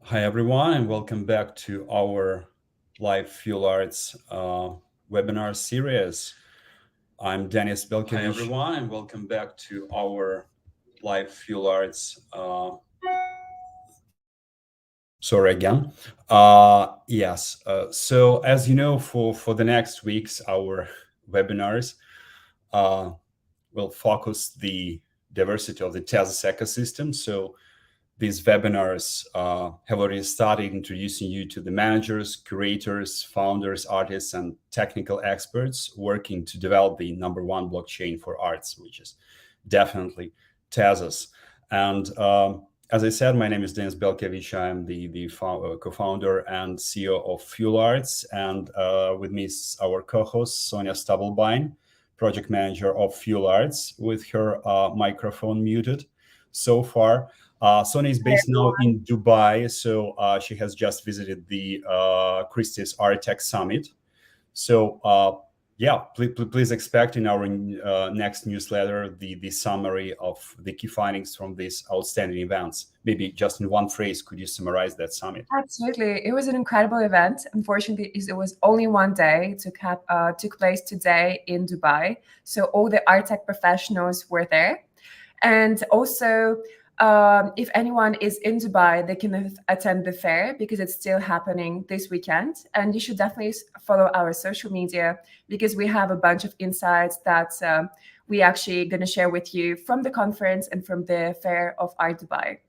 Hi, everyone, and welcome back to our live Fuel Arts webinar series. I'm Denis Belkevich. Hi, everyone, and welcome back to our live Fuel Arts. Sorry again. Yes. So, as you know, for the next weeks, our webinars will focus the diversity of the Tezos ecosystem. So, these webinars have already started introducing you to the managers, curators, founders, artists, and technical experts working to develop the number one blockchain for arts, which is definitely Tezos. And as I said, my name is Denis Belkevich. I'm the co-founder and CEO of Fuel Arts. And with me is our co-host, Sonia Stubblebine, project manager of Fuel Arts, with her microphone muted so far. Sonia is based now in Dubai, so she has just visited the Christie's Art Tech Summit. So please expect in our next newsletter the summary of the key findings from these outstanding events. Maybe just in one phrase, could you summarize that summit? Absolutely. It was an incredible event. Unfortunately, it was only one day. It took place today in Dubai. So all the art tech professionals were there. And also, if anyone is in Dubai, they can attend the fair because it's still happening this weekend. And you should definitely follow our social media because we have a bunch of insights that we actually going to share with you from the conference and from the Fair of Art Dubai.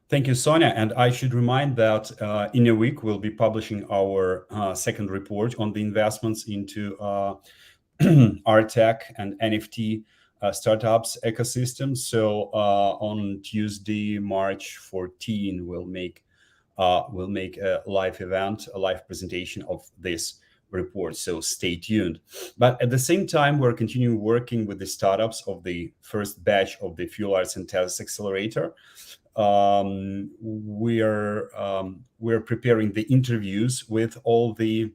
Thank you, Sonia. And I should remind that in a week, we'll be publishing our second report on the investments into art tech and NFT startups ecosystem. So on Tuesday, March 14, we'll make a live event, a live presentation of this report. So stay tuned. But at the same time, we're continuing working with the startups of the first batch of the Fuel Arts and Tezos Accelerator. We're preparing the interviews with all the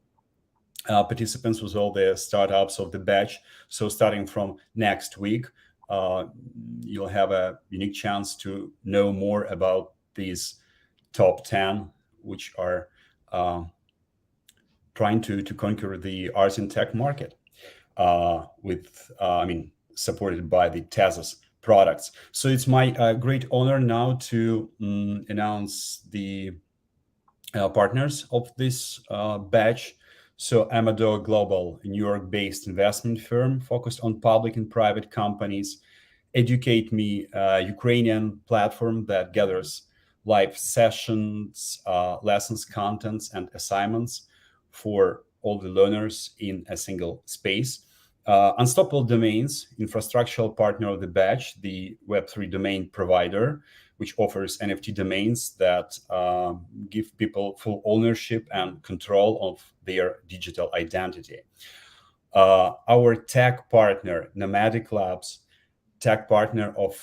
participants, with all the startups of the batch. So starting from next week, you'll have a unique chance to know more about these top 10, which are trying to conquer the arts and tech market supported by the Tezos products. So it's my great honor now to announce the partners of this batch. So Amador Global, a New York-based investment firm focused on public and private companies. Educate Me, a Ukrainian platform that gathers live sessions, lessons, contents, and assignments for all the learners in a single space. Unstoppable Domains, infrastructural partner of the batch, the Web3 domain provider, which offers NFT domains that give people full ownership and control of their digital identity. Our tech partner, Nomadic Labs, tech partner of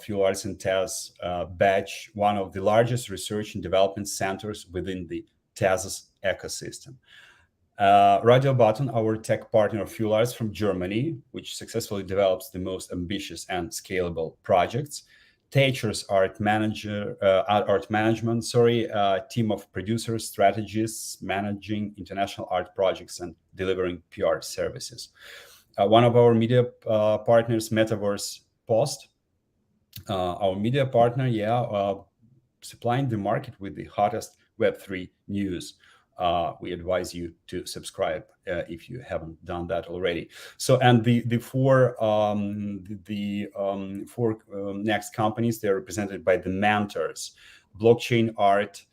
Fuel Arts and Tezos batch, one of the largest research and development centers within the Tezos ecosystem. Radio Button, our tech partner of Fuel Arts from Germany, which successfully develops the most ambitious and scalable projects. Tezos art management, team of producers, strategists managing international art projects and delivering PR services. One of our media partners, Metaverse Post, our media partner, supplying the market with the hottest Web3 news. We advise you to subscribe if you haven't done that already. So, and the four next companies, they're represented by the mentors: Blockchain Art,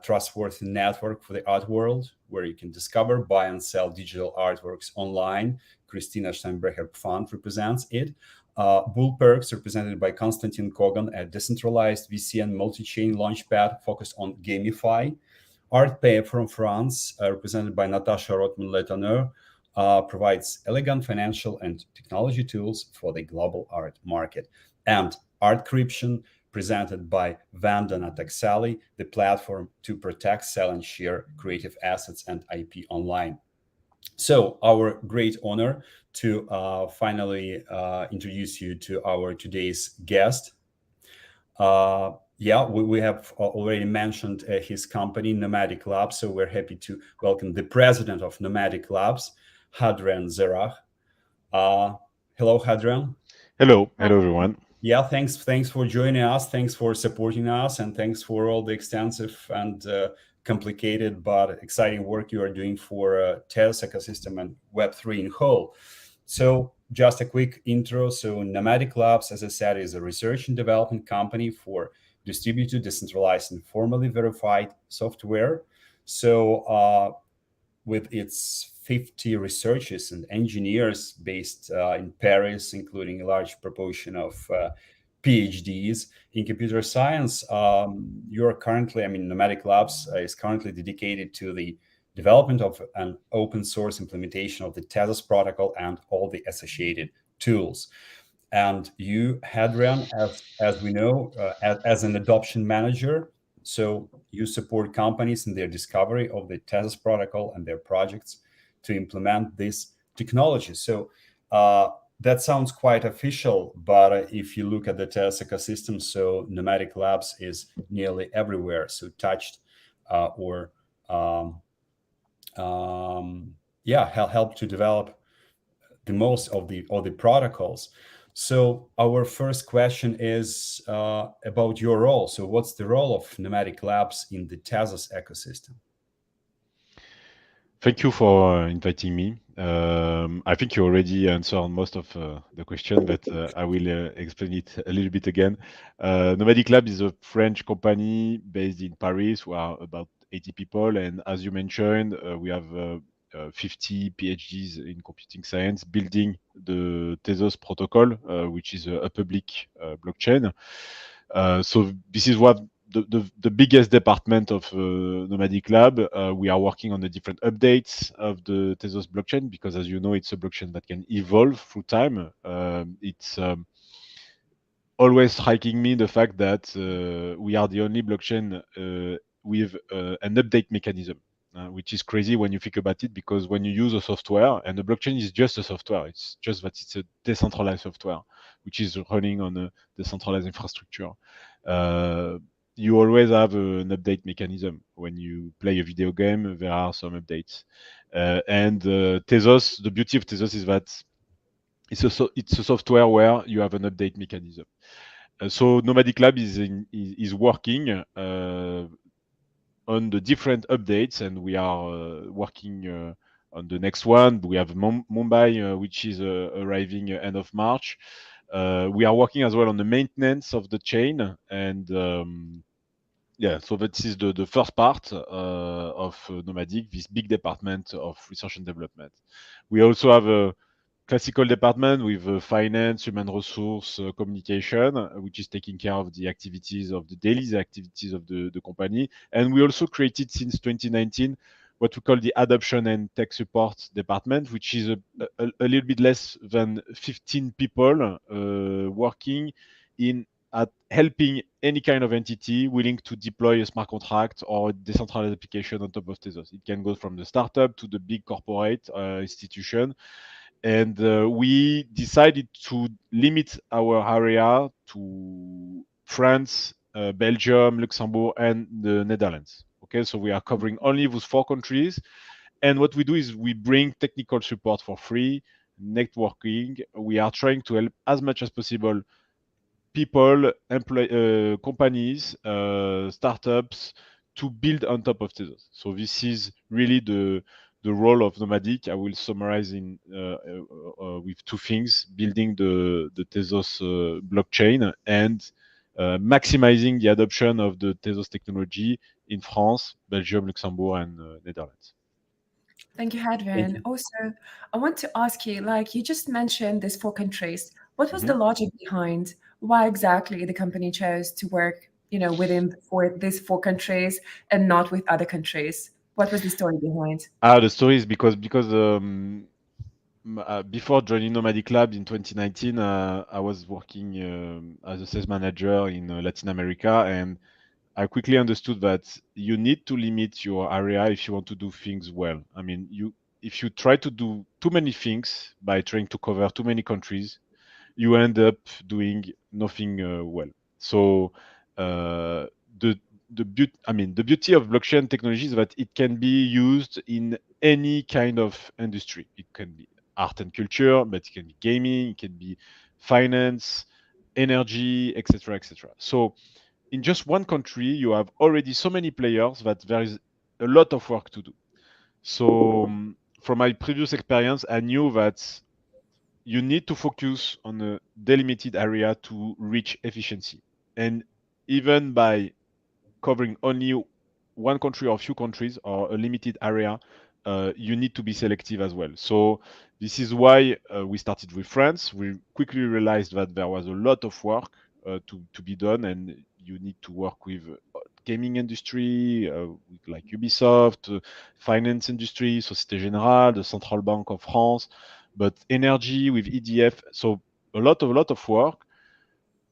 trustworthy network for the art world, where you can discover, buy, and sell digital artworks online. Christina Steinbrecher Fund represents it. Bull Perks, represented by Konstantin Kogan, a decentralized VC and multi-chain launchpad focused on gamify. ArtPay from France, represented by Natasha Rotman-Letourneur, provides elegant financial and technology tools for the global art market. And Artcryption, presented by Vanda Nataxali, the platform to protect, sell, and share creative assets and IP online. So our great honor to finally introduce you to our today's guest. Yeah, we have already mentioned his company, Nomadic Labs. So we're happy to welcome the president of Nomadic Labs, Hadrien Zerah. Hello, Hadrien. Hello, hello everyone. Yeah, thanks for joining us. Thanks for supporting us, and thanks for all the extensive and complicated but exciting work you are doing for Tezos ecosystem and Web3 in whole. So just a quick intro. So Nomadic Labs, as I said, is a research and development company for distributed, decentralized, and formally verified software. So with its 50 researchers and engineers based in Paris, including a large proportion of PhDs in computer science. You're currently, I mean, Nomadic Labs is currently dedicated to the development of an open source implementation of the Tezos protocol and all the associated tools. And you, Hadrien, as we know, as an adoption manager, so you support companies in their discovery of the Tezos protocol and their projects to implement this technology. So that sounds quite official, but if you look at the Tezos ecosystem, so Nomadic Labs is nearly everywhere, so touched or help to develop the most of the protocols. So our first question is about your role. So what's the role of Nomadic Labs in the Tezos ecosystem? Thank you for inviting me. I think you already answered most of the question, but I will explain it a little bit again. Nomadic Lab is a French company based in Paris. We are about 80 people, and as you mentioned, we have 50 PhDs in computing science building the Tezos protocol, which is a public blockchain. So this is what the biggest department of Nomadic Lab. We are working on the different updates of the Tezos blockchain because, as you know, it's a blockchain that can evolve through time. It's always striking me the fact that we are the only blockchain with an update mechanism. Which is crazy when you think about it, because when you use a software, and the blockchain is just a software, it's just that it's a decentralized software, which is running on a decentralized infrastructure. You always have an update mechanism. When you play a video game, there are some updates. And Tezos, the beauty of Tezos is that it's a software where you have an update mechanism. So Nomadic Lab is working on the different updates, and we are working on the next one. We have Mumbai, which is arriving end of March. We are working as well on the maintenance of the chain, and yeah, so that is the first part of Nomadic, this big department of research and development. We also have a classical department with finance, human resource, communication, which is taking care of the activities of the daily activities of the company. And we also created since 2019 what we call the adoption and tech support department, which is a little bit less than 15 people working at helping any kind of entity willing to deploy a smart contract or a decentralized application on top of Tezos. It can go from the startup to the big corporate institution. And we decided to limit our area to France, Belgium, Luxembourg, and the Netherlands. Okay, so we are covering only those 4 countries. And what we do is we bring technical support for free, networking. We are trying to help as much as possible people, companies, startups to build on top of Tezos. So this is really the role of Nomadic. I will summarize in with 2 things: building the Tezos blockchain and maximizing the adoption of the Tezos technology in France, Belgium, Luxembourg, and Netherlands. Thank you, Hadrien. Also, I want to ask you, like you just mentioned these 4 countries. What was the logic behind why exactly the company chose to work, within these 4 countries and not with other countries? What was the story behind? The story is because before joining Nomadic Lab in 2019, I was working as a sales manager in Latin America, and I quickly understood that you need to limit your area if you want to do things well. I mean, if you try to do too many things by trying to cover too many countries, you end up doing nothing well. So the beauty of blockchain technology is that it can be used in any kind of industry. It can be art and culture, but it can be gaming, it can be finance, energy, etc., etc. So in just one country, you have already so many players that there is a lot of work to do. So from my previous experience, I knew that you need to focus on a delimited area to reach efficiency. And even by covering only one country or a few countries or a limited area, you need to be selective as well. So this is why we started with France. We quickly realized that there was a lot of work to be done, and you need to work with gaming industry, like Ubisoft, finance industry, Société Générale, the Central Bank of France, but energy with EDF. So a lot of work.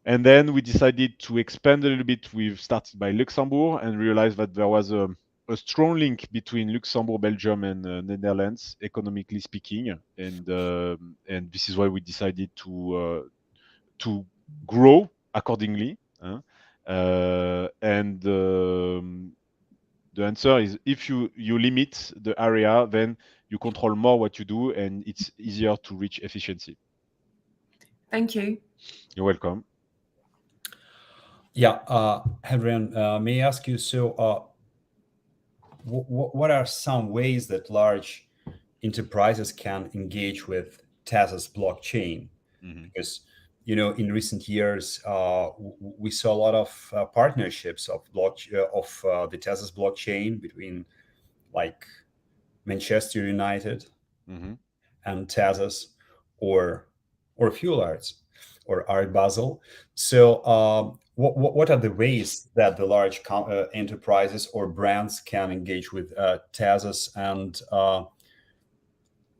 And then we decided to expand a little bit. We've started by Luxembourg and realized that there was a strong link between Luxembourg, Belgium, and Netherlands, economically speaking. And this is why we decided to grow accordingly. And the answer is if you limit the area, then you control more what you do, and it's easier to reach efficiency. Thank you. You're welcome. Yeah, Hadrien, may I ask you, so what are some ways that large enterprises can engage with Tezos blockchain? Mm-hmm. Because, you know, in recent years, we saw a lot of partnerships of the Tezos blockchain between, like, Manchester United Mm-hmm. and Tezos, or Fuel Arts, or Art Basel. So what are the ways that the large enterprises or brands can engage with Tezos? And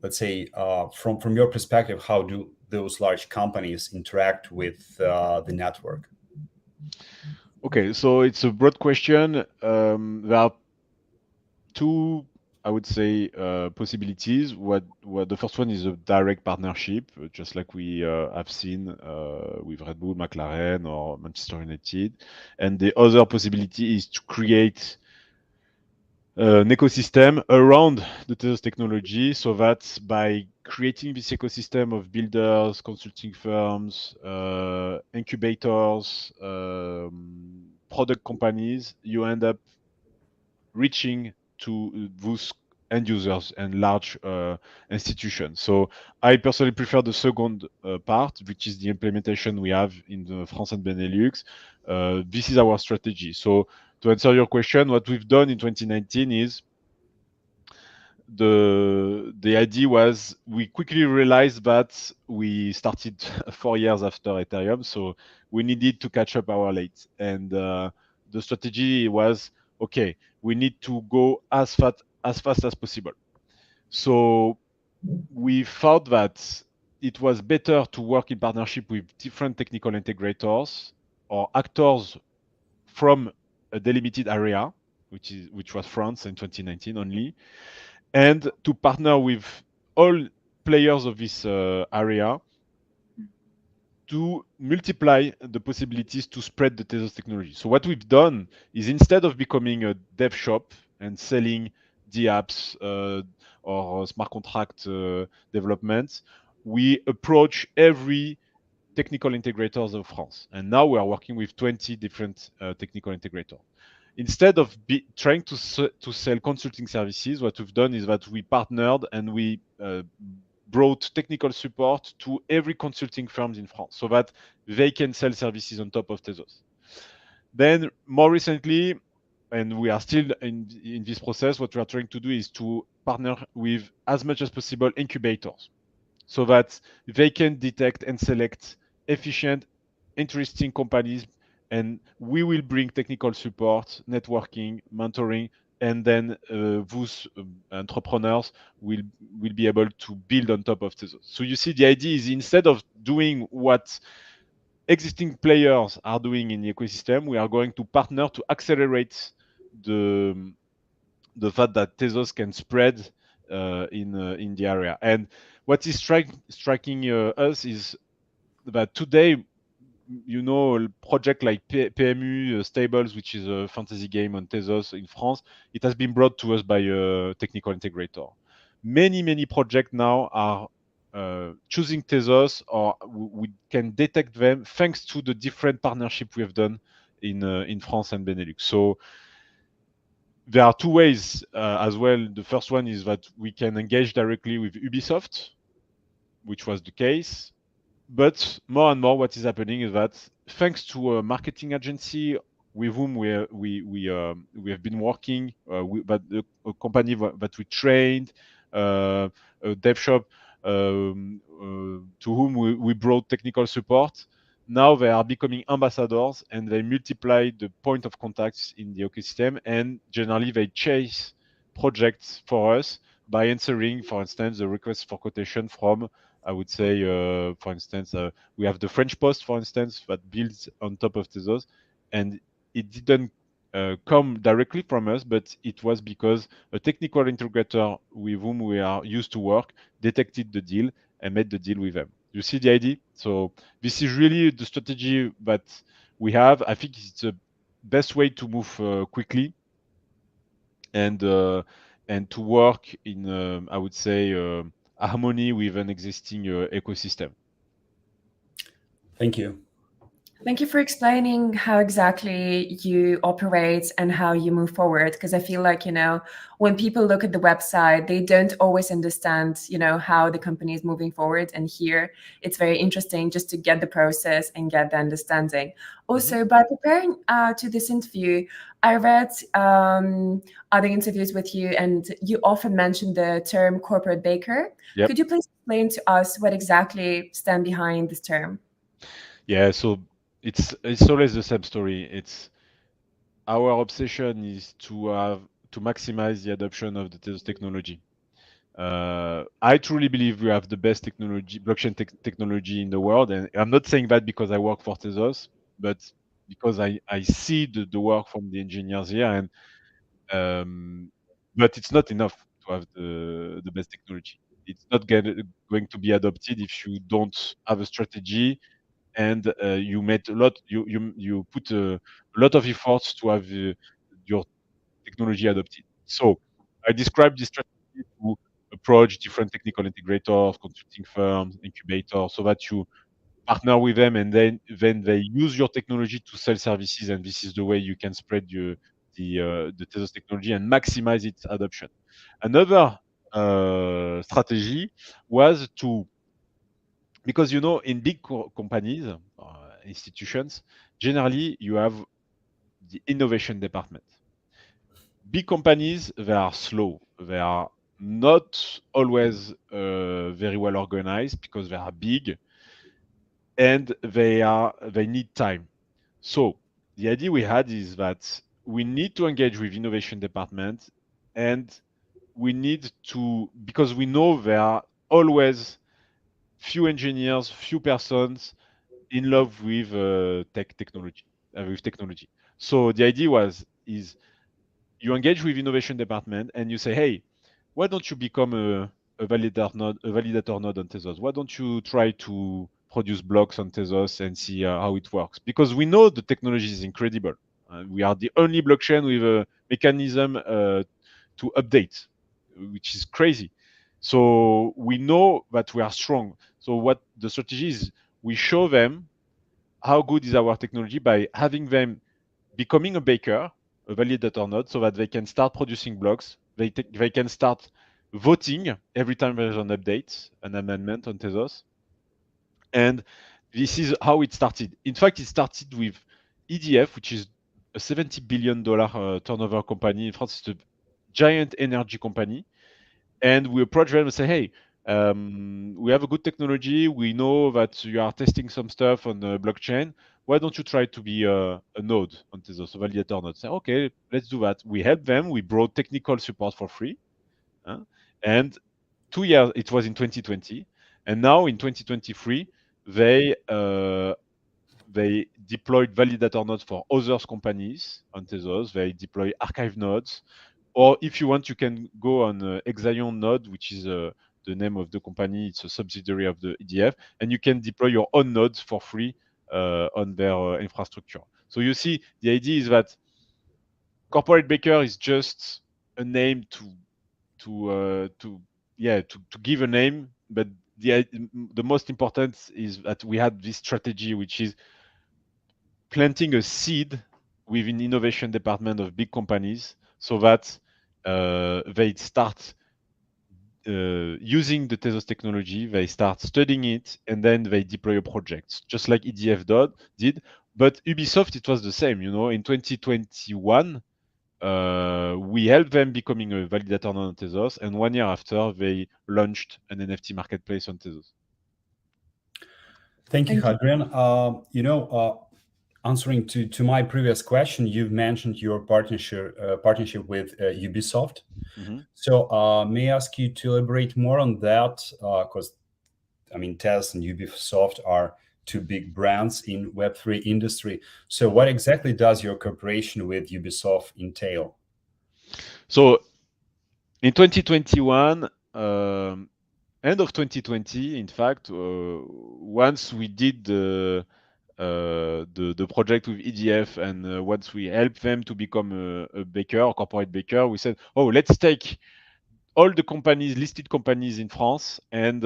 let's say, from your perspective, how do those large companies interact with the network? Okay, so it's a broad question. There are two, I would say, possibilities. What the first one is a direct partnership, just like we have seen with Red Bull, McLaren, or Manchester United. And the other possibility is to create an ecosystem around the Tezos technology, so that by creating this ecosystem of builders, consulting firms, incubators, product companies, you end up reaching to those end users and large institutions. So I personally prefer the second part, which is the implementation we have in the France and Benelux. This is our strategy. So to answer your question, what we've done in 2019 is the idea was we quickly realized that we started 4 years after Ethereum, so we needed to catch up our late. And the strategy was, okay, we need to go as fast as possible. So we thought that it was better to work in partnership with different technical integrators or actors from a delimited area, which was France in 2019 only, and to partner with all players of this area to multiply the possibilities to spread the Tezos technology. So what we've done is, instead of becoming a dev shop and selling the apps or smart contract development, we approach every technical integrators of France. And now we are working with 20 different technical integrators. Instead of trying to sell consulting services, what we've done is that we partnered and we brought technical support to every consulting firm in France, so that they can sell services on top of Tezos. Then more recently, and we are still in this process, what we are trying to do is to partner with, as much as possible, incubators, so that they can detect and select efficient, interesting companies, and we will bring technical support, networking, mentoring, and then those entrepreneurs will be able to build on top of Tezos. So you see, the idea is, instead of doing what existing players are doing in the ecosystem, we are going to partner to accelerate the fact that Tezos can spread in the area. And what is striking us is that today project like PMU Stables, which is a fantasy game on Tezos in France, it has been brought to us by a technical integrator. Many projects now are choosing Tezos, or we can detect them thanks to the different partnership we have done in France and Benelux. So there are two ways as well. The first one is that we can engage directly with Ubisoft, which was the case. But more and more, what is happening is that thanks to a marketing agency with whom we have been working, a company that we trained, a dev shop to whom we brought technical support. Now they are becoming ambassadors, and they multiply the point of contacts in the ecosystem, and generally they chase projects for us by answering, for instance, the request for quotation from, I would say, for instance, we have the French Post, for instance, that builds on top of Tezos, and it didn't come directly from us, but it was because a technical integrator with whom we are used to work detected the deal and made the deal with them. You see the idea? So this is really the strategy that we have. I think it's the best way to move quickly and to work in, I would say, harmony with an existing ecosystem. Thank you. Thank you for explaining how exactly you operate and how you move forward. Because I feel like, when people look at the website, they don't always understand, how the company is moving forward. And here it's very interesting just to get the process and get the understanding. Also, by preparing to this interview, I read other interviews with you, and you often mention the term corporate baker. Yep. Could you please explain to us what exactly stands behind this term? Yeah, so it's always the same story. It's our obsession is to maximize the adoption of the Tezos technology. I truly believe we have the best technology, blockchain technology in the world, and I'm not saying that because I work for Tezos, but because I see the work from the engineers here, and but it's not enough to have the best technology. It's not going to be adopted if you don't have a strategy, and you made a lot. You put a lot of efforts to have your technology adopted. So I described this strategy to approach different technical integrators, consulting firms, incubators, so that you partner with them, and then they use your technology to sell services, and this is the way you can spread the Tezos technology and maximize its adoption. Another strategy was to, because in big companies, institutions, generally you have the innovation department. Big companies, they are slow. They are not always very well organized because they are big, and they need time. So the idea we had is that we need to engage with innovation department, and we need to, because we know there are always few engineers, few persons in love with technology. So the idea is you engage with innovation department and you say, hey, why don't you become a validator node on Tezos? Why don't you try to produce blocks on Tezos and see how it works? Because we know the technology is incredible. We are the only blockchain with a mechanism to update, which is crazy. So we know that we are strong. So what the strategy is, we show them how good is our technology by having them becoming a baker, a validator node, so that they can start producing blocks. They can start voting every time there's an update, an amendment on Tezos. And this is how it started. In fact, it started with EDF, which is a $70 billion turnover company in France. It's a giant energy company. And we approach them and say, hey, we have a good technology. We know that you are testing some stuff on the blockchain. Why don't you try to be a node on Tezos, a validator node? Say, okay, let's do that. We help them. We brought technical support for free. And 2 years, it was in 2020. And now in 2023, they deployed validator nodes for other companies on Tezos. They deploy archive nodes. Or if you want, you can go on Exion node, which is the name of the company. It's a subsidiary of the EDF, and you can deploy your own nodes for free on their infrastructure. So you see, the idea is that corporate baker is just a name to give a name, but the most important is that we had this strategy, which is planting a seed within innovation department of big companies, so that they start using the Tezos technology, they start studying it, and then they deploy a project, just like EDF did. But Ubisoft, it was the same. In 2021, we helped them becoming a validator node on Tezos, and 1 year after, they launched an NFT marketplace on Tezos. Thank you, Hadrien. Answering to my previous question, you've mentioned your partnership with Ubisoft. Mm-hmm. So may I ask you to elaborate more on that? Because Tezos and Ubisoft are two big brands in Web3 industry. So what exactly does your cooperation with Ubisoft entail? So in 2021, end of 2020, in fact, once we did the project with EDF, and once we helped them to become a baker, a corporate baker, we said, let's take all the companies, listed companies in France, and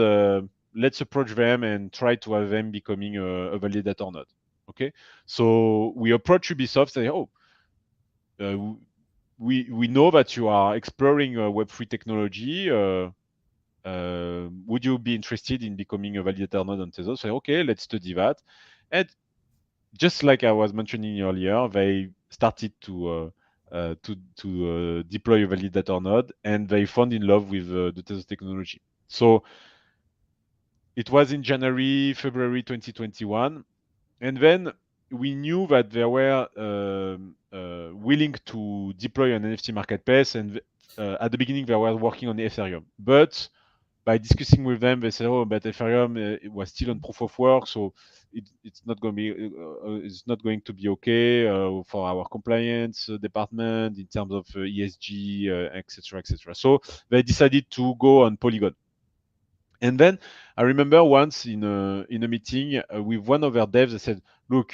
let's approach them and try to have them becoming a validator node. Okay, so we approach Ubisoft, say, we know that you are exploring Web3 technology. Would you be interested in becoming a validator node on Tezos? Say, okay, let's study that. And just like I was mentioning earlier, they started to deploy a validator node, and they fell in love with the Tezos technology. So it was in January, February 2021, and then we knew that they were willing to deploy an NFT marketplace, and at the beginning they were working on Ethereum. But by discussing with them, they said, but Ethereum it was still on proof of work, so it's not going to be okay for our compliance department in terms of ESG, etc., etc. So they decided to go on Polygon. And then I remember once in a meeting with one of their devs, they said, "Look,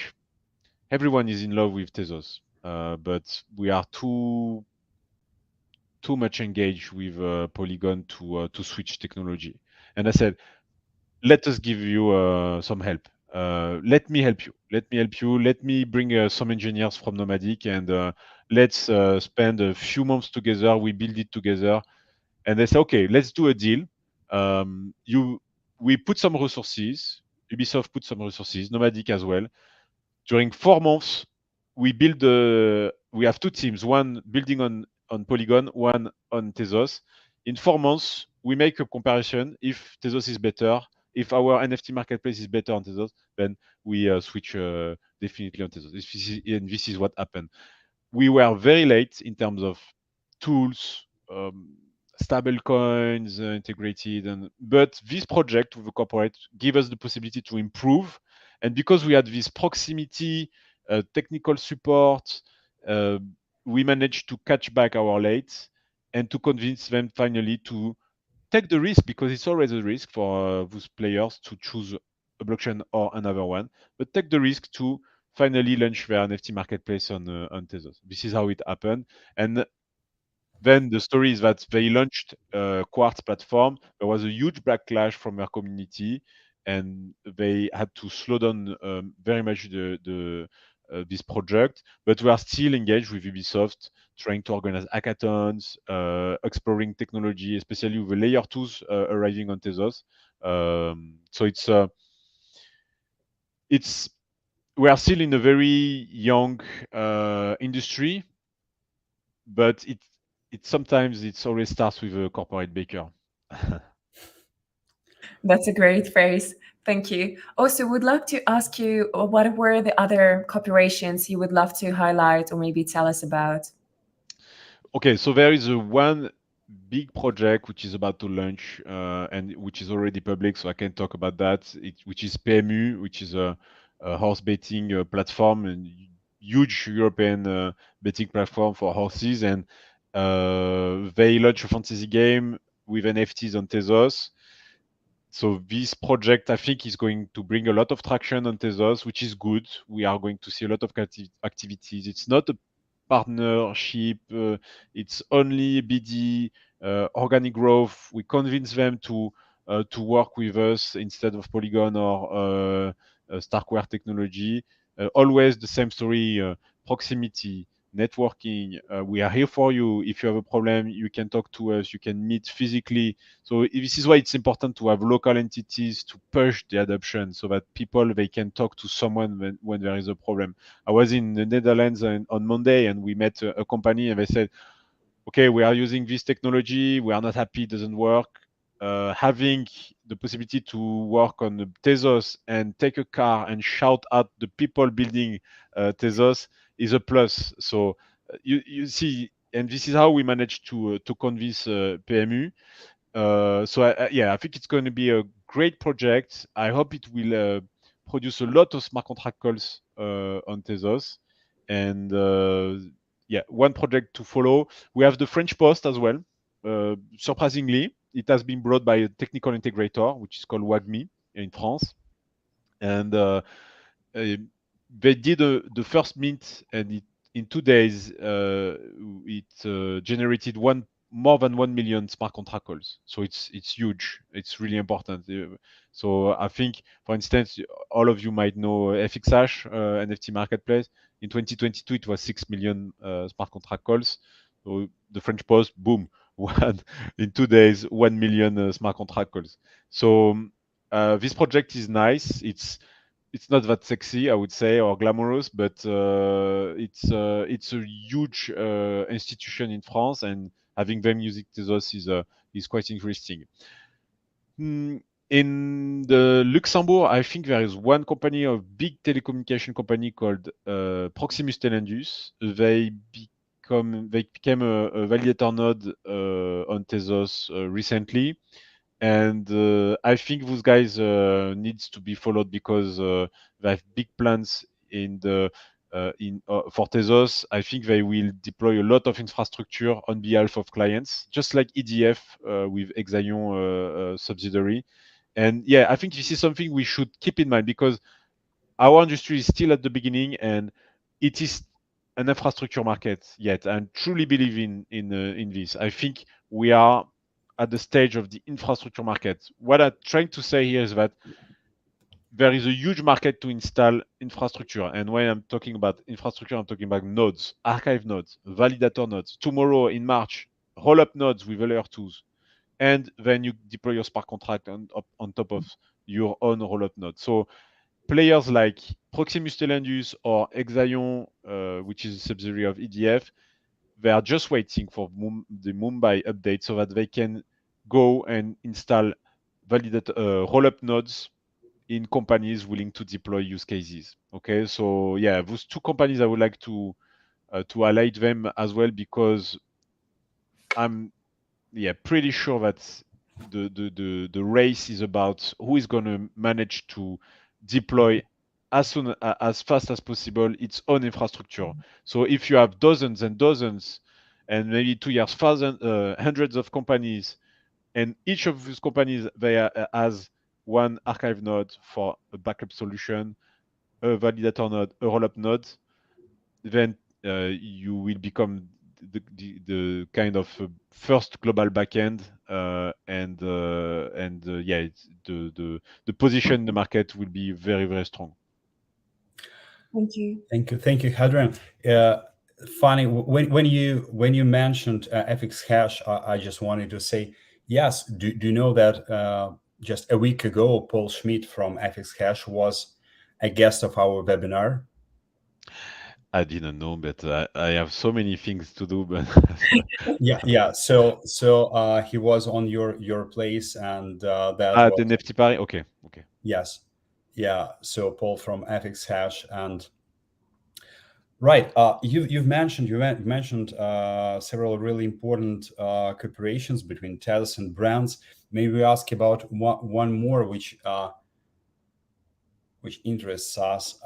everyone is in love with Tezos, but we are too much engaged with Polygon to switch technology." And I said, "Let us give you some help. Let me help you. Let me bring some engineers from Nomadic, and let's spend a few months together. We build it together." And they say, "Okay, let's do a deal. We put some resources. Ubisoft put some resources. Nomadic as well. During 4 months, we have two teams. One building on Polygon, one on Tezos. In 4 months, we make a comparison. If Tezos is better, if our NFT marketplace is better on Tezos, then we switch definitely on Tezos. This is what happened. We were very late in terms of tools, stable coins integrated, but this project with the corporate gave us the possibility to improve. And because we had this proximity, technical support, we managed to catch back our late and to convince them finally to take the risk, because it's always a risk for those players to choose a blockchain or another one, but take the risk to finally launch their NFT marketplace on Tezos. This is how it happened. And then the story is that they launched a Quartz platform. There was a huge backlash from their community, and they had to slow down very much this project. But we are still engaged with Ubisoft, trying to organize hackathons, exploring technology, especially with the layer 2s arriving on Tezos. So we are still in a very young industry, but it sometimes it always starts with a corporate baker. That's a great phrase. Thank you. Also, would love to ask you, what were the other cooperations you would love to highlight or maybe tell us about? Okay, so there is one big project which is about to launch and which is already public, so I can talk about that, which is PMU, which is a horse betting platform, and huge European betting platform for horses. And they launch a fantasy game with NFTs on Tezos. So this project, I think, is going to bring a lot of traction on Tezos, which is good. We are going to see a lot of activities. It's not a partnership. It's only BD, organic growth. We convince them to work with us instead of Polygon or Starkware technology. Always the same story: proximity, networking. We are here for you. If you have a problem, you can talk to us. You can meet physically. So this is why it's important to have local entities to push the adoption, so that people they can talk to someone when there is a problem. I was in the Netherlands on Monday, and we met a company, and they said, okay, we are using this technology, we are not happy, it doesn't work. Having the possibility to work on the Tezos and take a car and shout at the people building Tezos is a plus. So you see, and this is how we managed to convince PMU. I think it's going to be a great project. I hope it will produce a lot of smart contract calls on Tezos. And one project to follow. We have the French Post as well. Surprisingly, it has been brought by a technical integrator, which is called WAGMI in France. And they did the first mint, and in 2 days, it generated more than 1 million smart contract calls. So it's huge. It's really important. So I think, for instance, all of you might know FXhash, NFT marketplace. In 2022, it was 6 million smart contract calls. So the French Post, boom, in 2 days, 1 million smart contract calls. So this project is nice. It's not that sexy, I would say, or glamorous, but it's a huge institution in France, and having them using Tezos is quite interesting. In the Luxembourg, I think there is one company, a big telecommunication company called Proximus Telendus. They became a validator node on Tezos recently. And I think those guys needs to be followed, because they have big plans for Tezos. I think they will deploy a lot of infrastructure on behalf of clients, just like EDF with Exaion subsidiary. And yeah, I think this is something we should keep in mind, because our industry is still at the beginning, and it is an infrastructure market yet. I truly believe in this. I think we are at the stage of the infrastructure market. What I'm trying to say here is that there is a huge market to install infrastructure. And when I'm talking about infrastructure, I'm talking about nodes, archive nodes, validator nodes. Tomorrow in March, roll-up nodes with layer 2s. And then you deploy your smart contract on top of your own roll-up node. So players like Proximus Telendus or Exaion, which is a subsidiary of EDF, they are just waiting for the Mumbai update so that they can go and install roll-up nodes in companies willing to deploy use cases. Okay, so yeah, those two companies, I would like to highlight them as well, because I'm pretty sure that the race is about who is going to manage to deploy as fast as possible its own infrastructure. So if you have dozens and dozens, and maybe 2 years, hundreds of companies, and each of these companies has one archive node for a backup solution, a validator node, a rollup node, then you will become the kind of first global backend, and the position in the market will be very, very strong. Thank you. Thank you, Hadrien. Funny, when you mentioned FXhash, I just wanted to say yes. Do you know that just a week ago, Paul Schmidt from FXhash was a guest of our webinar? I didn't know, but I have so many things to do. But yeah. So he was on your place, and that was the NFT Paris. Okay. Yes, yeah. So Paul from FXhash, and right. You've mentioned several really important cooperations between Tezos and brands. Maybe we ask about one more, which interests us.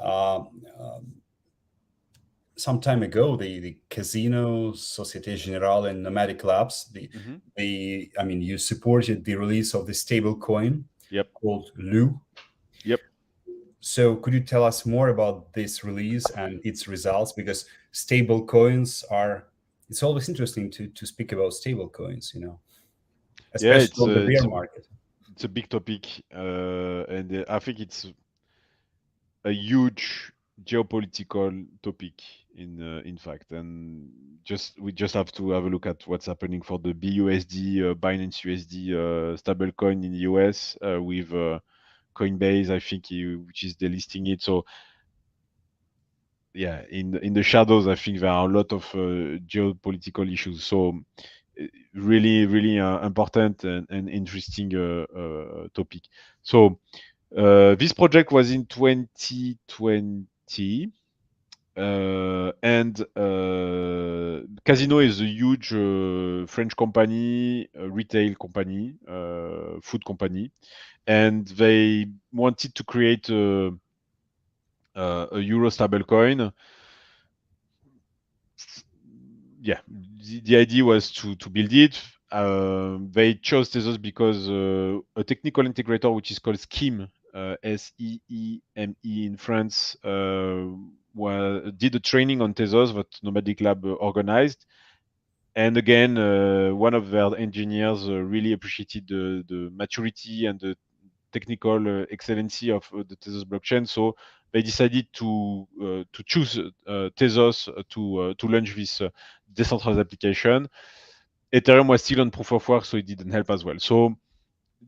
Some time ago, the Casino, Societe Generale, and Nomadic Labs, you supported the release of the stablecoin. Yep. called Lugh. Yep. So could you tell us more about this release and its results? Because stable coins are, it's always interesting to speak about stable coins, you know, Yeah, especially on the bear market. it's a big topic, and I think it's a huge geopolitical topic in fact, and we just have to have a look at what's happening for the BUSD, Binance USD stablecoin in the US with Coinbase, I think, which is delisting it. So yeah, in the shadows, I think there are a lot of geopolitical issues. So really, really important and interesting topic. So this project was in 2020. And Casino is a huge French company, retail company, food company, and they wanted to create a euro stablecoin. Yeah, the idea was to build it. They chose Tezos because a technical integrator, which is called Scheme, SEEME in France, did a training on Tezos that Nomadic Lab organized. And again, one of their engineers really appreciated the maturity and the technical excellency of the Tezos blockchain. So they decided to choose Tezos to launch this decentralized application. Ethereum was still on proof of work, so it didn't help as well. So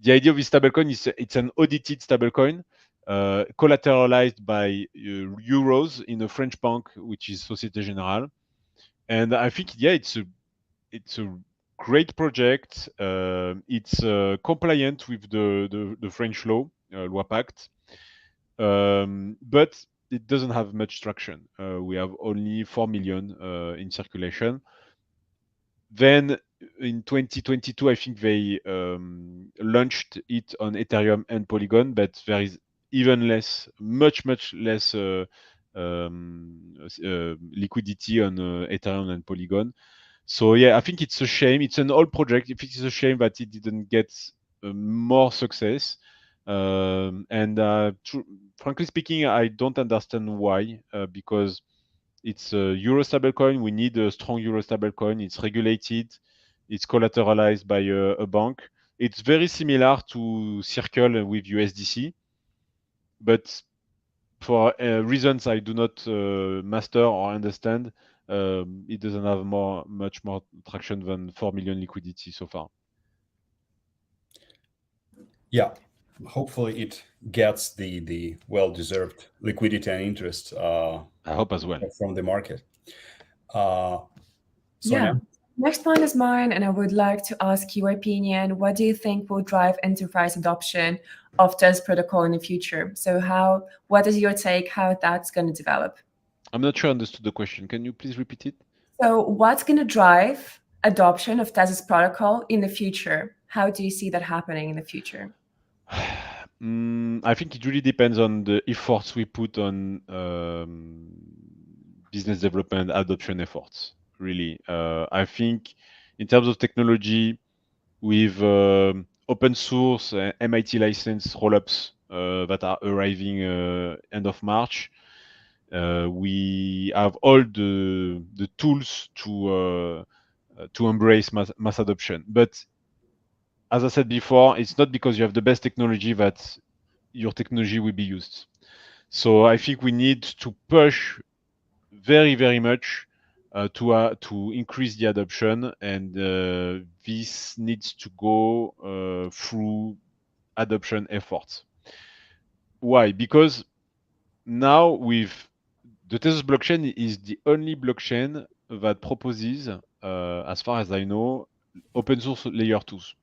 the idea of this stablecoin is it's an audited stablecoin collateralized by euros in a French bank, which is Société Générale. And I think, yeah, it's a great project. It's compliant with the French law, Loi Pacte, but it doesn't have much traction. We have only 4 million in circulation. Then in 2022, I think they launched it on Ethereum and Polygon, but there is even less, much less liquidity on Ethereum and Polygon. So yeah, I think it's a shame. It's an old project. If it is a shame that it didn't get more success. And frankly speaking, I don't understand why. Because it's a euro stablecoin. We need a strong euro stablecoin. It's regulated. It's collateralized by a bank. It's very similar to Circle with USDC, but for reasons I do not master or understand, it doesn't have much more traction than 4 million liquidity so far. Yeah, hopefully it gets the well-deserved liquidity and interest I hope as well from the market. Yeah. Sonia? Next one is mine, and I would like to ask your opinion. What do you think will drive enterprise adoption of Tezos protocol in the future? So what is your take how that's going to develop? I'm not sure I understood the question. Can you please repeat it? So what's going to drive adoption of Tezos protocol in the future? How do you see that happening in the future? I think it really depends on the efforts we put on business development adoption efforts. Really, I think in terms of technology, with open source MIT license rollups that are arriving end of March, we have all the tools to embrace mass adoption. But as I said before, it's not because you have the best technology that your technology will be used. So I think we need to push very, very much to increase the adoption, and this needs to go through adoption efforts. Why? Because now with the Tezos blockchain is the only blockchain that proposes, as far as I know, open source layer 2s.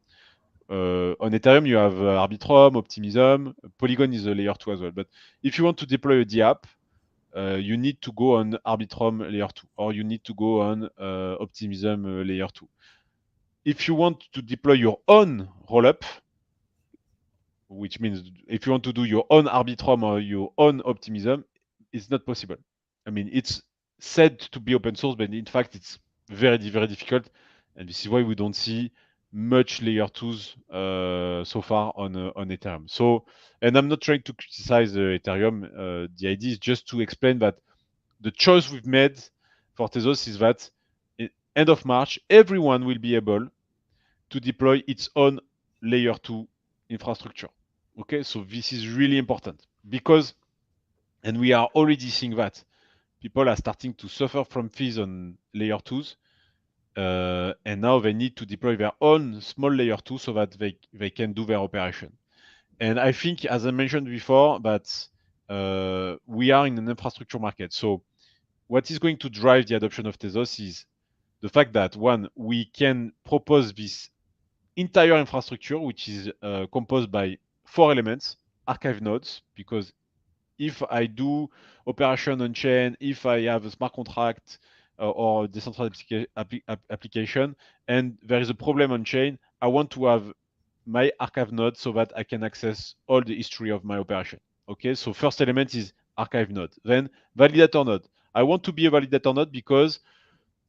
On Ethereum, you have Arbitrum, Optimism, Polygon is a layer 2 as well. But if you want to deploy a DApp, you need to go on Arbitrum layer 2, or you need to go on Optimism layer 2. If you want to deploy your own rollup, which means if you want to do your own Arbitrum or your own Optimism, it's not possible. I mean, it's said to be open source, but in fact, it's very, very difficult. And this is why we don't see much layer twos so far on Ethereum. So, and I'm not trying to criticize Ethereum. The idea is just to explain that the choice we've made for Tezos is that end of March, everyone will be able to deploy its own layer 2 infrastructure. Okay, so this is really important because, and we are already seeing that people are starting to suffer from fees on layer 2s, and now they need to deploy their own small layer 2 so that they can do their operation. And I think, as I mentioned before, that we are in an infrastructure market. So what is going to drive the adoption of Tezos is the fact that, one, we can propose this entire infrastructure, which is composed by 4 elements: archive nodes, because if I do operation on chain, if I have a smart contract or a decentralized application, and there is a problem on chain, I want to have my archive node so that I can access all the history of my operation. Okay, so first element is archive node. Then validator node. I want to be a validator node because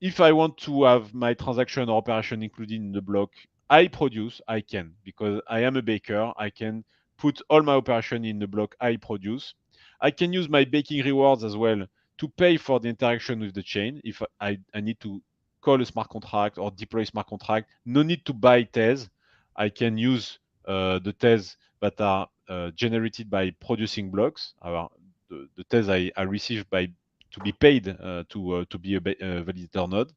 if I want to have my transaction or operation included in the block I produce, I can, because I am a baker. I can put all my operation in the block I produce. I can use my baking rewards as well to pay for the interaction with the chain. If I need to call a smart contract or deploy smart contract, no need to buy Tez. I can use the Tez that are generated by producing blocks. The Tez I receive by to be paid to be a validator node.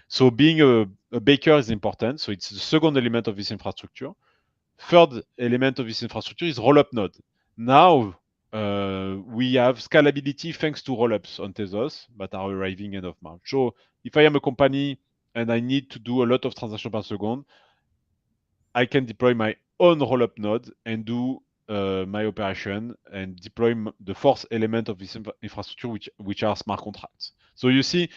So being a baker is important. So it's the second element of this infrastructure. Third element of this infrastructure is rollup node. Now we have scalability thanks to rollups on Tezos that are arriving end of March. So if I am a company and I need to do a lot of transactions per second, I can deploy my own rollup node and do my operation and deploy the fourth element of this infrastructure, which are smart contracts. So you see,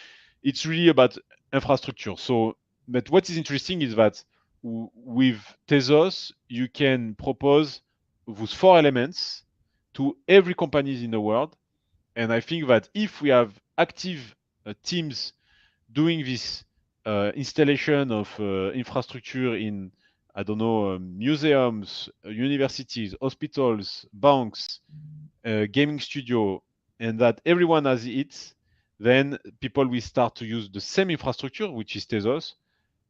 it's really about infrastructure. So, but what is interesting is that with Tezos, you can propose those 4 elements to every company in the world. And I think that if we have active teams doing this installation of infrastructure in, I don't know, museums, universities, hospitals, banks, gaming studio, and that everyone has it, then people will start to use the same infrastructure, which is Tezos.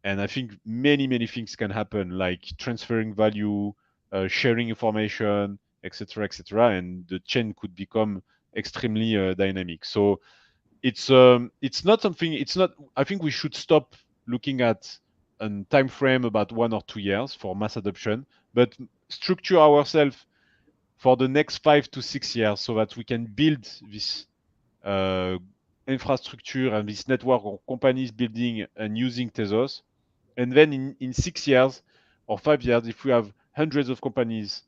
And I think many things can happen, like transferring value, sharing information, etc., etc., and the chain could become extremely dynamic. So it's not something. It's not. I think we should stop looking at a time frame about 1 or 2 years for mass adoption, but structure ourselves for the next 5 to 6 years so that we can build this infrastructure and this network of companies building and using Tezos. And then in 6 years or 5 years, if we have hundreds of companies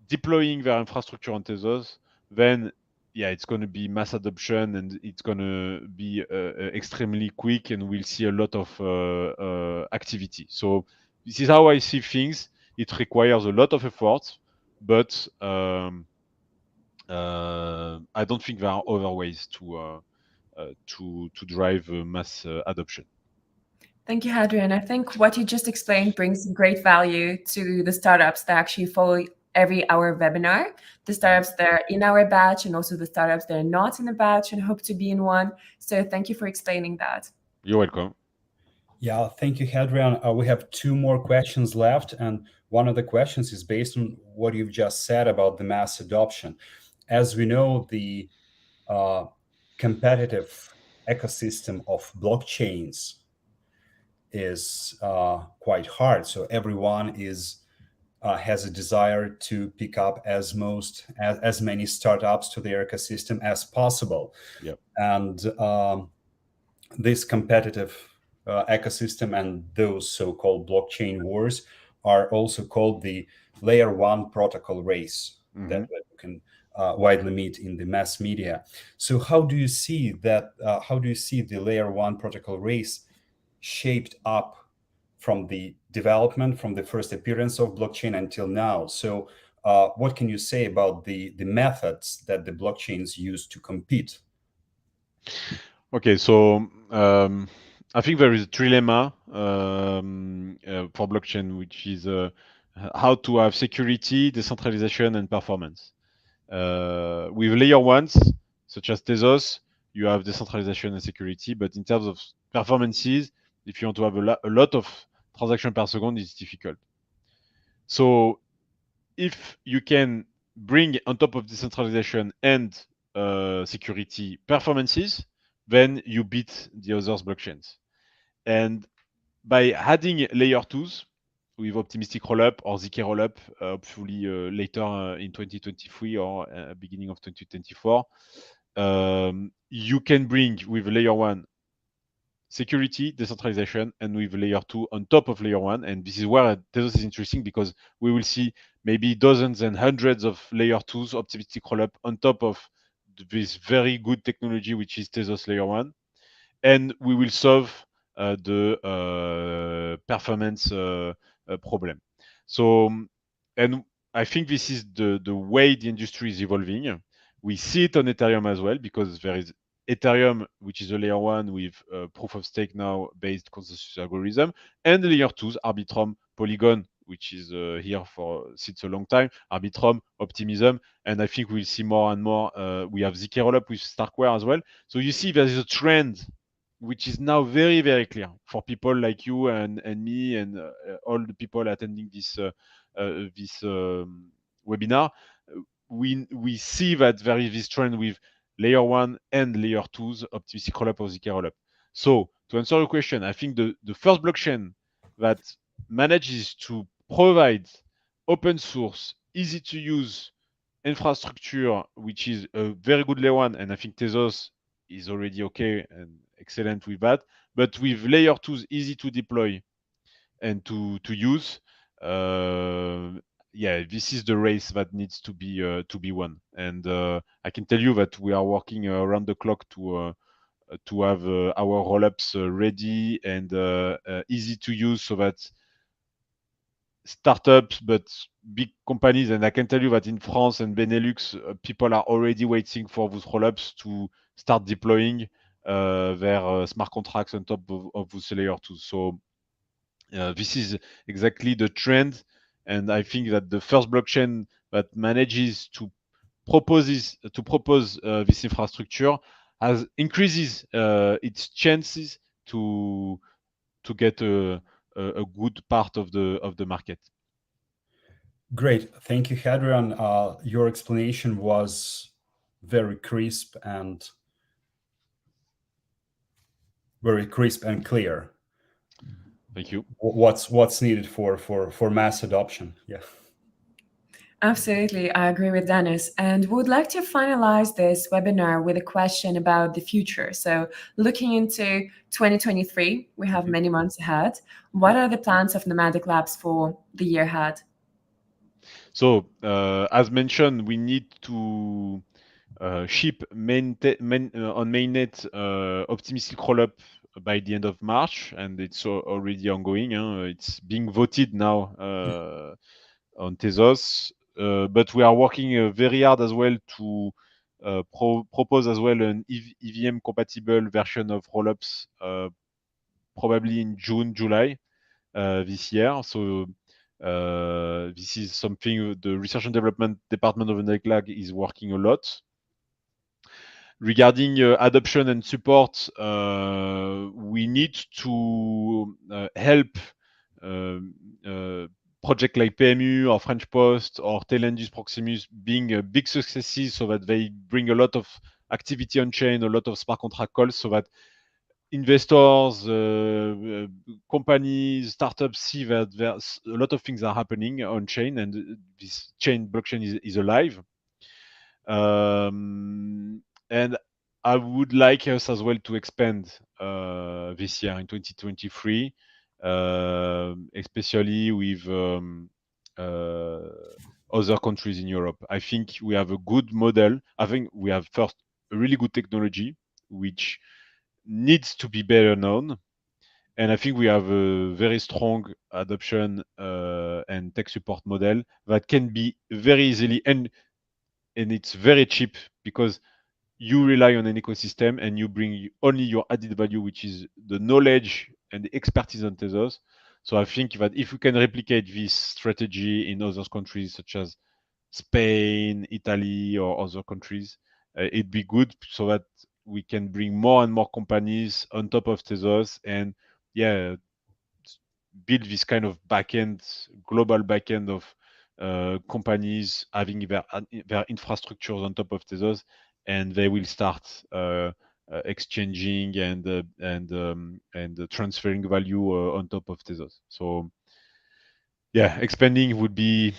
deploying their infrastructure on Tezos, then yeah, it's going to be mass adoption and it's going to be extremely quick, and we'll see a lot of activity. So this is how I see things. It requires a lot of effort, but I don't think there are other ways to drive mass adoption. Thank you, Hadrien. I think what you just explained brings great value to the startups that actually follow every hour webinar, the startups that are in our batch and also the startups that are not in a batch and hope to be in one. So thank you for explaining that. You're welcome. Yeah, thank you, Hadrien. We have 2 more questions left, and one of the questions is based on what you've just said about the mass adoption. As we know, the competitive ecosystem of blockchains is quite hard. So everyone has a desire to pick up as many startups to their ecosystem as possible. Yep. And this competitive ecosystem and those so-called blockchain wars are also called the layer 1 protocol race that we can widely meet in the mass media. So how do you see that? How do you see the layer 1 protocol race shaped up from the development, from the first appearance of blockchain until now? So what can you say about the methods that the blockchains use to compete? Okay, so I think there is a trilemma for blockchain, which is how to have security, decentralization, and performance. With layer ones, such as Tezos, you have decentralization and security, but in terms of performances, if you want to have a lot of transactions per second, it's difficult. So if you can bring on top of decentralization and security performances, then you beat the other blockchains. And by adding layer 2s with optimistic rollup or ZK rollup, hopefully later in 2023 or beginning of 2024, you can bring with layer 1 security, decentralization, and with layer 2 on top of layer 1. And this is where Tezos is interesting, because we will see maybe dozens and hundreds of layer 2s optimistic rollup on top of this very good technology, which is Tezos layer 1. And we will solve the performance problem. So, and I think this is the way the industry is evolving. We see it on Ethereum as well, because there is Ethereum, which is a layer 1 with proof of stake now based consensus algorithm, and the layer 2s, Arbitrum, Polygon, which is here for since a long time, Arbitrum, Optimism, and I think we'll see more and more. We have ZK rollup with Starkware as well. So you see there is a trend which is now very, very clear for people like you and me and all the people attending this webinar. We see that there is this trend with layer 1 and layer 2's optimistic rollup or ZK rollup. So to answer your question, I think the first blockchain that manages to provide open source, easy to use infrastructure, which is a very good layer 1, and I think Tezos is already okay and excellent with that. But with layer 2s easy to deploy and to use, yeah, this is the race that needs to be won. And I can tell you that we are working around the clock to have our rollups ready and easy to use, so that startups, but big companies, and I can tell you that in France and Benelux, people are already waiting for those rollups to start deploying their smart contracts on top of those layer 2. So this is exactly the trend, and I think that the first blockchain that manages to propose this infrastructure has increases its chances to get a good part of the market. Great. Thank you, Hadrien. Your explanation was very crisp and clear. Thank you. What's needed for mass adoption? Yeah. Absolutely, I agree with Dennis. And we would like to finalize this webinar with a question about the future. So looking into 2023, we have many months ahead. What are the plans of Nomadic Labs for the year ahead? So, as mentioned, we need to ship on mainnet optimistic rollup by the end of March, and it's already ongoing. It's being voted now on Tezos, but we are working very hard as well to propose as well an EVM compatible version of rollups, probably in June, July this year. So this is something the research and development department of Nomadic Lab is working a lot. Regarding adoption and support, we need to help project like PMU or French Post or Telendus Proximus being big successes, so that they bring a lot of activity on chain, a lot of smart contract calls, so that investors, companies, startups see that there's a lot of things are happening on chain, and this chain blockchain is alive. And I would like us as well to expand this year in 2023, especially with other countries in Europe. I think we have a good model. I think we have first a really good technology, which needs to be better known. And I think we have a very strong adoption and tech support model that can be very easily, and it's very cheap, because you rely on an ecosystem and you bring only your added value, which is the knowledge and the expertise on Tezos. So I think that if we can replicate this strategy in other countries such as Spain, Italy, or other countries, it'd be good so that we can bring more and more companies on top of Tezos and build this kind of backend, global backend of companies having their infrastructures on top of Tezos, and they will start exchanging and transferring value on top of Tezos. So expanding would be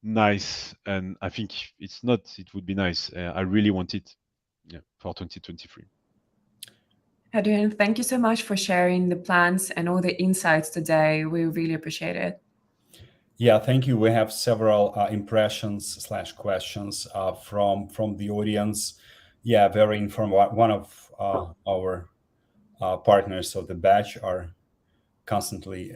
nice, and I think it would be nice. I really want it for 2023. Hadrien, thank you so much for sharing the plans and all the insights today. We really appreciate it. Yeah, thank you. We have several impressions/questions from the audience. Yeah, very informative. One of our partners of the batch are constantly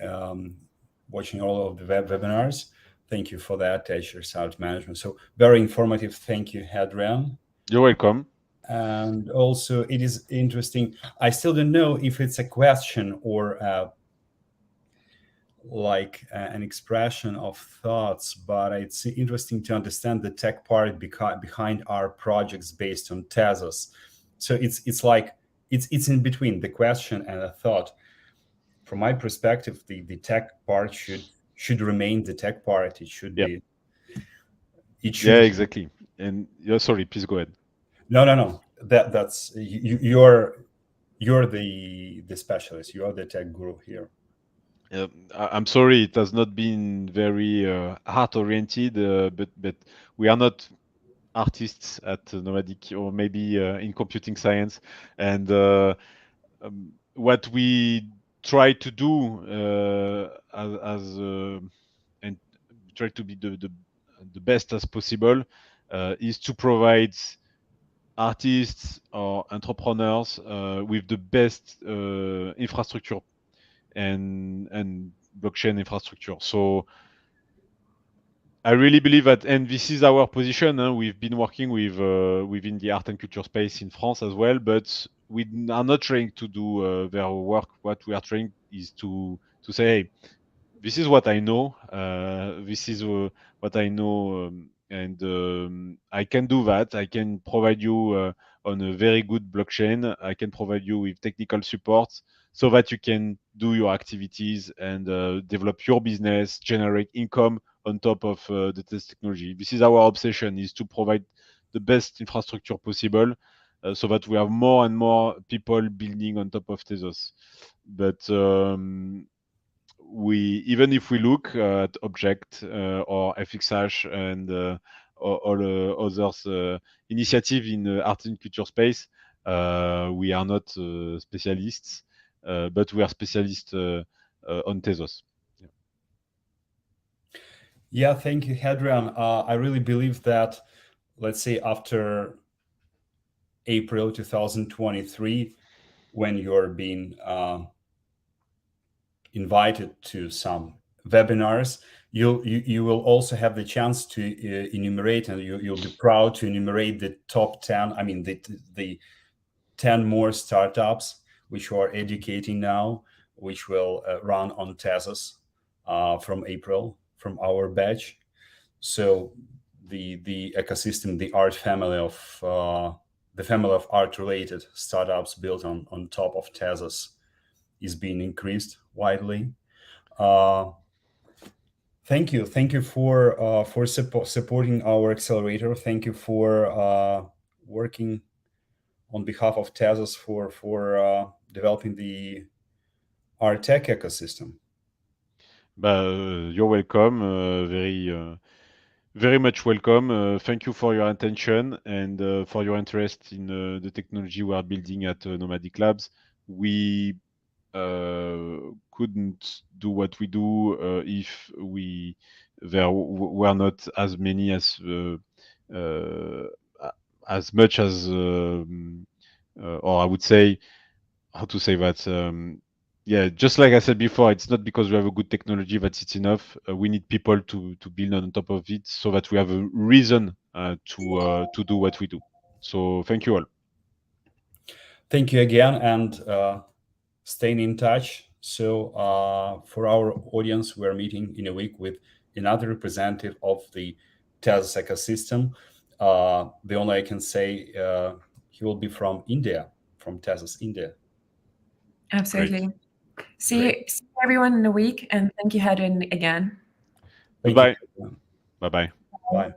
watching all of the webinars. Thank you for that, Tezos Out Management. So very informative. Thank you, Hadrien. You're welcome. And also, it is interesting. I still don't know if it's a question or an expression of thoughts, but it's interesting to understand the tech part behind our projects based on Tezos. So it's like it's in between the question and a thought. From my perspective, the tech part should remain the tech part. It should be. It should. Yeah, exactly. And sorry, please go ahead. No. That's you're the specialist. You're the tech guru here. I'm sorry, it has not been very heart-oriented, but we are not artists at Nomadic, or maybe in computing science. And what we try to do and try to be the best as possible is to provide artists or entrepreneurs with the best infrastructure and blockchain infrastructure. So I really believe that, and this is our position. We've been working with within the art and culture space in France as well, but we are not trying to do their work. What we are trying is to say, hey, this is what I know. This is what I know, and I can do that. I can provide you on a very good blockchain. I can provide you with technical support so that you can do your activities and develop your business, generate income on top of the Tezos technology. This is our obsession: is to provide the best infrastructure possible, so that we have more and more people building on top of Tezos. But even if we look at Object or FXH and all others initiative in art and culture space, we are not specialists, but we are specialists on Tezos. Yeah, thank you, Hadrien. I really believe that, let's say, after April 2023, when you're being invited to some webinars, you will also have the chance to enumerate, and you'll be proud to enumerate the top 10. I mean, the 10 more startups which are educating now, which will run on Tezos from April, from our batch. So the ecosystem, the art family of the family of art-related startups built on top of Tezos is being increased widely. Thank you for supporting our accelerator. Thank you for working on behalf of Tezos for developing the art tech ecosystem. You're welcome. Very much welcome. Thank you for your attention and for your interest in the technology we are building at Nomadic Labs. We couldn't do what we do if there were not as many as much as or I would say, how to say that, just like I said before, it's not because we have a good technology that it's enough. We need people to build on top of it so that we have a reason to do what we do. So thank you all. Thank you again, and staying in touch. So for our audience, we're meeting in a week with another representative of the Tezos ecosystem. The only I can say, he will be from India, from Tezos India. Absolutely. See everyone in a week, and thank you, Hadrien, again. Thank Goodbye. you. Bye-bye. Bye.